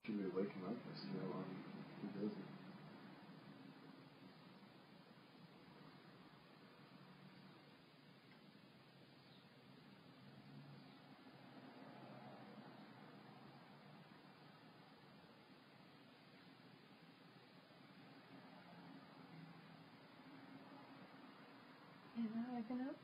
Give me to wake him up. I see how long he does it. You're not waking up?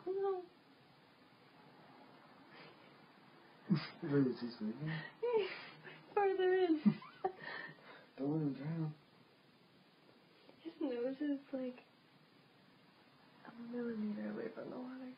Oh no. Really, is he sleeping? Farther in. Don't let him drown. His nose is like a millimeter away from the water.